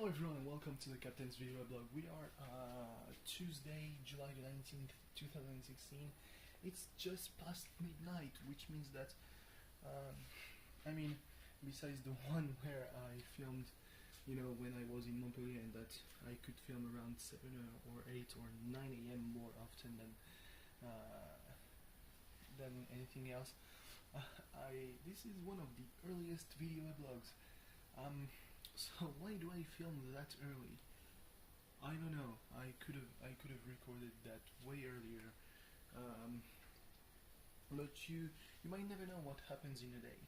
Hello everyone and welcome to the Captain's Video Blog. We are Tuesday, July 19th, 2016. It's just past midnight, which means that, besides the one where I filmed, when I was in Montpellier, and that I could film around 7 or 8 or 9 a.m. more often than anything else. This is one of the earliest video blogs. So why do I film that early? I don't know. I could have recorded that way earlier. But you might never know what happens in a day.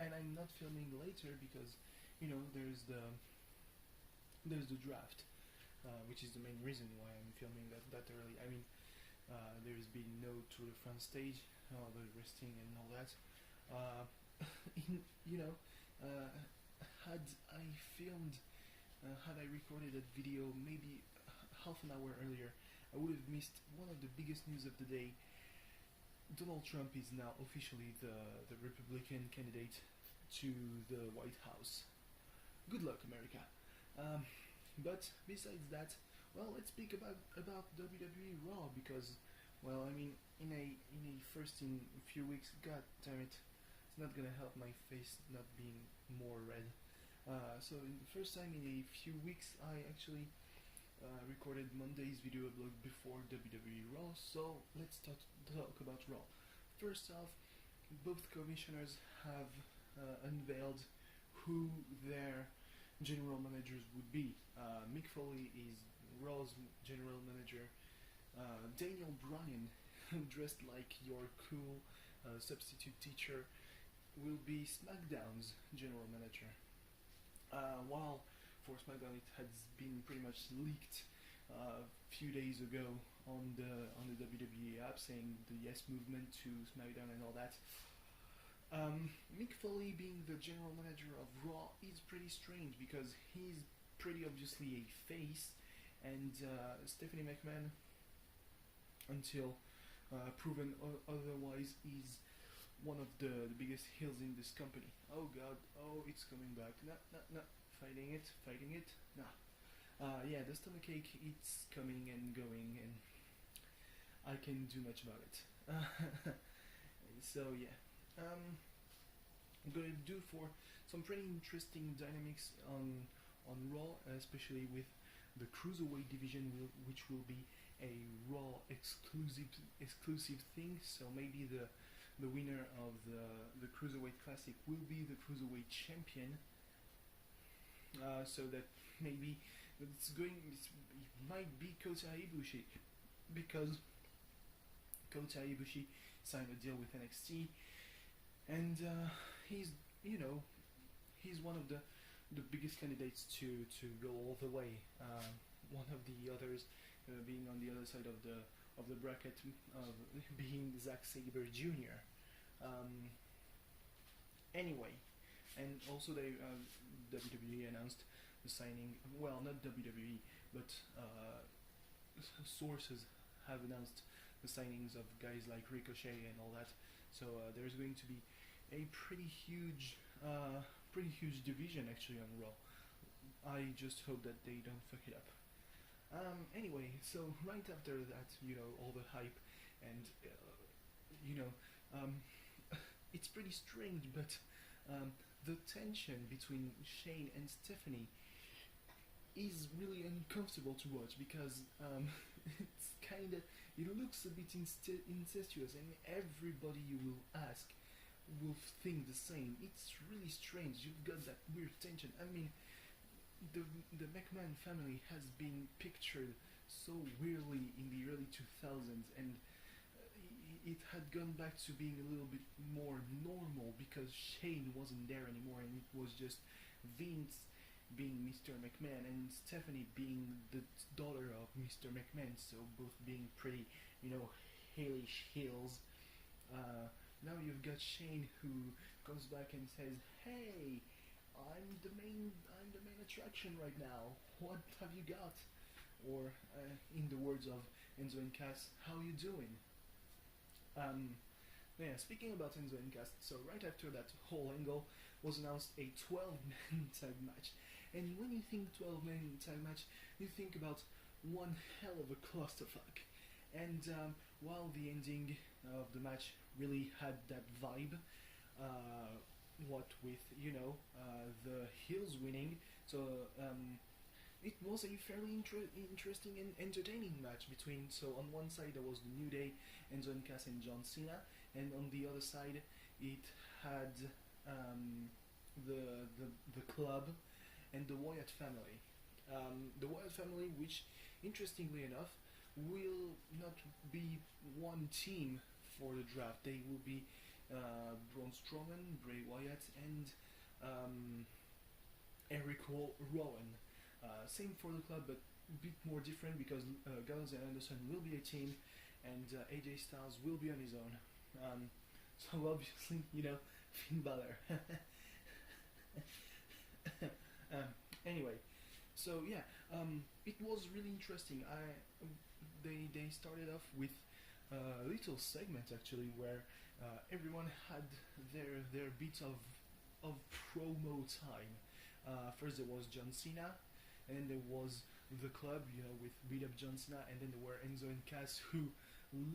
And I'm not filming later because there's the draft, which is the main reason why I'm filming that early. There's been no Tour de France stage, the resting and all that. Had I recorded that video maybe half an hour earlier, I would have missed one of the biggest news of the day. Donald Trump is now officially the Republican candidate to the White House. Good luck, America. But besides that, well, let's speak about WWE Raw because, in a few weeks, god damn it, it's not gonna help my face not being more red. So in the first time in a few weeks, I actually recorded Monday's video blog before WWE Raw. So let's talk about Raw. First off, both commissioners have unveiled who their general managers would be. Mick Foley is Raw's general manager. Daniel Bryan, dressed like your cool substitute teacher, will be SmackDown's general manager. While for SmackDown it has been pretty much leaked a few days ago on the WWE app saying the yes movement to SmackDown and all that. Mick Foley being the general manager of Raw is pretty strange because he's pretty obviously a face, and Stephanie McMahon, until proven otherwise, is one of the biggest heels in this company. Oh god, it's coming back. No, fighting it. Nah. Yeah, the stomachache, it's coming and going, and I can't do much about it. So yeah, I'm gonna do for some pretty interesting dynamics on Raw, especially with the Cruiserweight division, which will be a Raw exclusive thing. So maybe the winner of the Cruiserweight Classic will be the Cruiserweight champion. So that maybe it might be Kota Ibushi, because Kota Ibushi signed a deal with NXT, and he's one of the biggest candidates to go all the way. One of the others being on the other side of the bracket, being Zack Sabre Jr. Anyway, and also WWE announced the signing. Well, not WWE, but sources have announced the signings of guys like Ricochet and all that. So there's going to be a pretty huge division actually on Raw. I just hope that they don't fuck it up. Anyway, so right after that, all the hype and it's pretty strange, but the tension between Shane and Stephanie is really uncomfortable to watch because it looks a bit incestuous, and everybody you will ask will think the same. It's really strange. You've got that weird tension. The McMahon family has been pictured so weirdly in the early 2000s, and it had gone back to being a little bit more normal because Shane wasn't there anymore, and it was just Vince being Mr. McMahon and Stephanie being the daughter of Mr. McMahon, so both being pretty, hellish heels. Now you've got Shane who comes back and says, "Hey, I'm the main attraction right now. What have you got?" Or, in the words of Enzo and Cass, "How you doing?" Yeah, speaking about Enzo and Cass, so right after that whole angle was announced a 12-man tag match, And when you think 12-man tag match, you think about one hell of a clusterfuck. And while the ending of the match really had that vibe, what with the heels winning, so it was a fairly interesting and entertaining match between. So on one side there was the New Day, Enzo and Cass and John Cena, and on the other side it had the club and the Wyatt family. The Wyatt family, which interestingly enough will not be one team for the draft. They will be Braun Strowman, Bray Wyatt, and Eric Rowan. Same for the club, but a bit more different because Gallows and Anderson will be a team, and AJ Styles will be on his own. So obviously, Finn Balor. Anyway, so yeah, it was really interesting. They started off with a little segment actually where everyone had their bit of promo time. First there was John Cena, and then there was the club, with beat up John Cena, and then there were Enzo and Cass who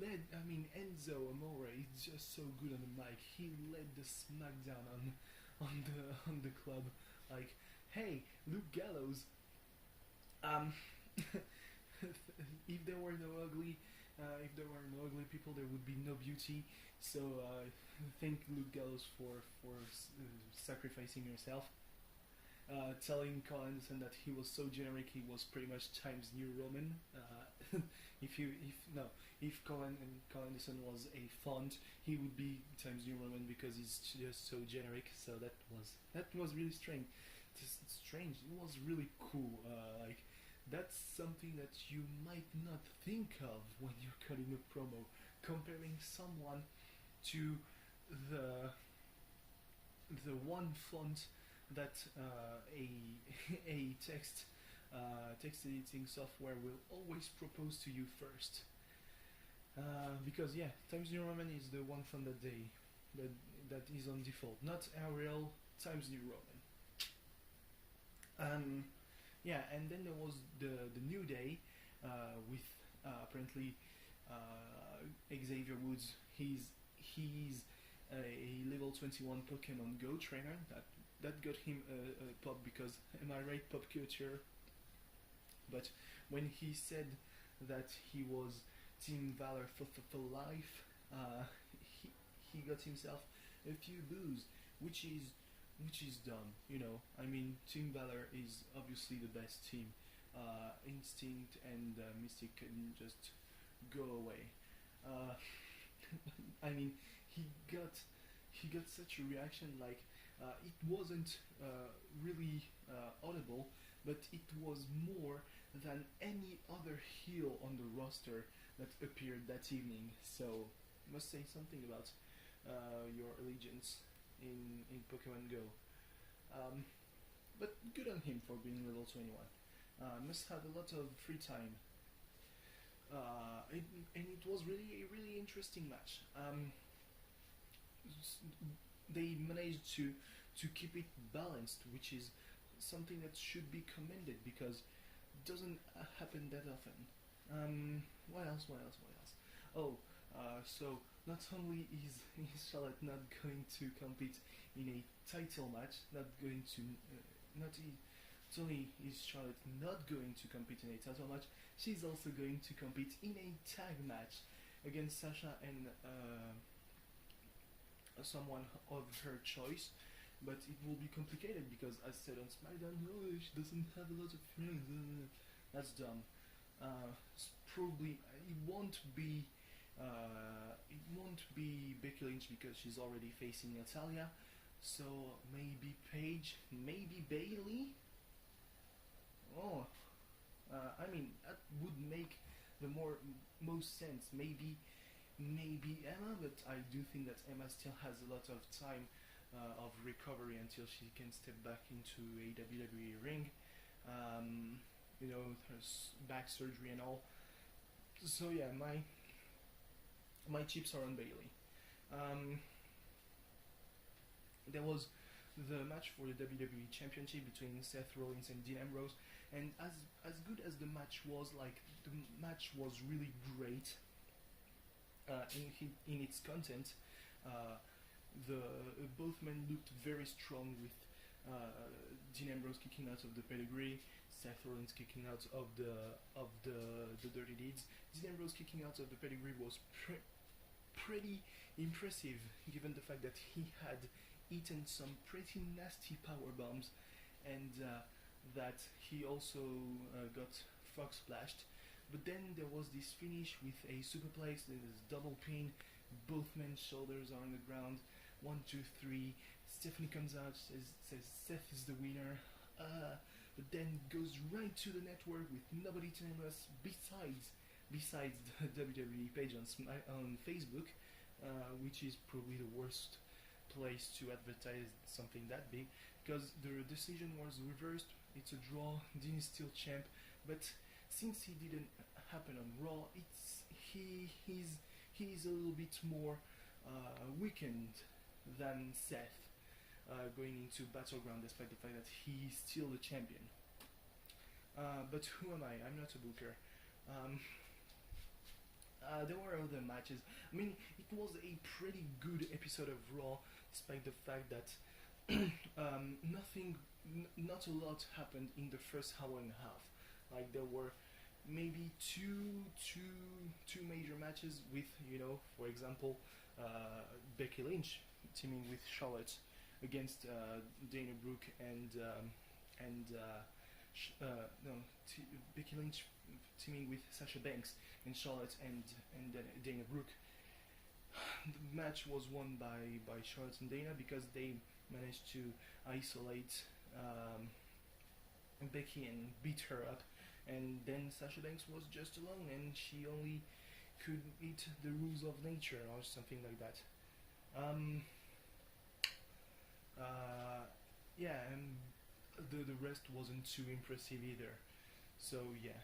led. I mean, Enzo Amore is just so good on the mic. He led the SmackDown on the club. Like, hey, Luke Gallows. If there were no ugly people, there would be no beauty. So thank Luke Gallows for sacrificing yourself. Telling Carl Anderson that he was so generic, he was pretty much Times New Roman. If Carl Anderson was a font, he would be Times New Roman because he's just so generic. So that was really strange. It was really cool. Like, that's something that you might not think of when you're cutting a promo, comparing someone to the one font that a text editing software will always propose to you first. Because yeah, Times New Roman is the one font that is on default, not Arial, Times New Roman. Yeah, and then there was the New Day with apparently Xavier Woods. He's a level 21 Pokemon Go trainer. That got him a pop because, am I right, pop culture? But when he said that he was Team Valor for life, he got himself a few boos, which is dumb. I mean, Team Valor is obviously the best team. Instinct and Mystic can just go away. I mean, he got such a reaction, like it wasn't really audible, but it was more than any other heel on the roster that appeared that evening. So must say something about your allegiance in Pokemon Go. But good on him for being level 21. Must have a lot of free time. And it was really a really interesting match. They managed to keep it balanced, which is something that should be commended because it doesn't happen that often. What else? Oh, so not only is Charlotte not going to compete in a title match, not only is Charlotte not going to compete in a title match, she's also going to compete in a tag match against Sasha and someone of her choice. But it will be complicated because, as said on SmackDown, she doesn't have a lot of friends. That's dumb. Probably it won't be Becky Lynch because she's already facing Natalya. So maybe Paige, maybe Bayley. Oh, I mean that would make the most sense. Maybe Emma, but I do think that Emma still has a lot of time of recovery until she can step back into a WWE ring. Her back surgery and all. So yeah, my chips are on Bayley. There was the match for the WWE Championship between Seth Rollins and Dean Ambrose. And as good as the match was, like the match was really great in its content. The both men looked very strong with Dean Ambrose kicking out of the pedigree, Seth Rollins kicking out of the dirty deeds. Dean Ambrose kicking out of the pedigree was pretty impressive, given the fact that he had eaten some pretty nasty power bombs, and that he also got frog splashed. But then there was this finish with a superplex, this double pin, both men's shoulders are on the ground. 1, 2, 3. Stephanie comes out, says Seth is the winner, but then goes right to the network with nobody telling us besides the WWE page on Facebook, which is probably the worst place to advertise something that big, because the decision was reversed. It's a draw. Dean is still champ, but since he didn't happen on Raw, he's a little bit more weakened than Seth going into Battleground, despite the fact that he's still the champion. But who am I? I'm not a booker. There were other matches. I mean, it was a pretty good episode of Raw, despite the fact that not a lot happened in the first hour and a half. Like there were maybe two major matches with, for example, Becky Lynch teaming with Charlotte against Dana Brooke Becky Lynch teaming with Sasha Banks and Charlotte and Dana Brooke. The match was won by Charlotte and Dana because they managed to isolate Becky and beat her up, and then Sasha Banks was just alone and she only could eat the rules of nature or something like that. And the rest wasn't too impressive either. So yeah,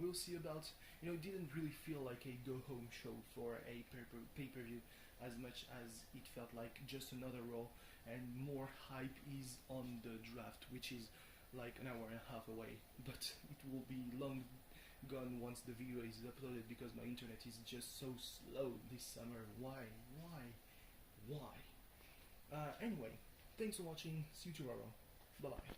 we'll see about, it didn't really feel like a go-home show for a pay-per-view as much as it felt like just another Raw, and more hype is on the draft, which is like an hour and a half away, but it will be long gone once the video is uploaded because my internet is just so slow this summer. Why? Anyway, thanks for watching. See you tomorrow. Bye bye.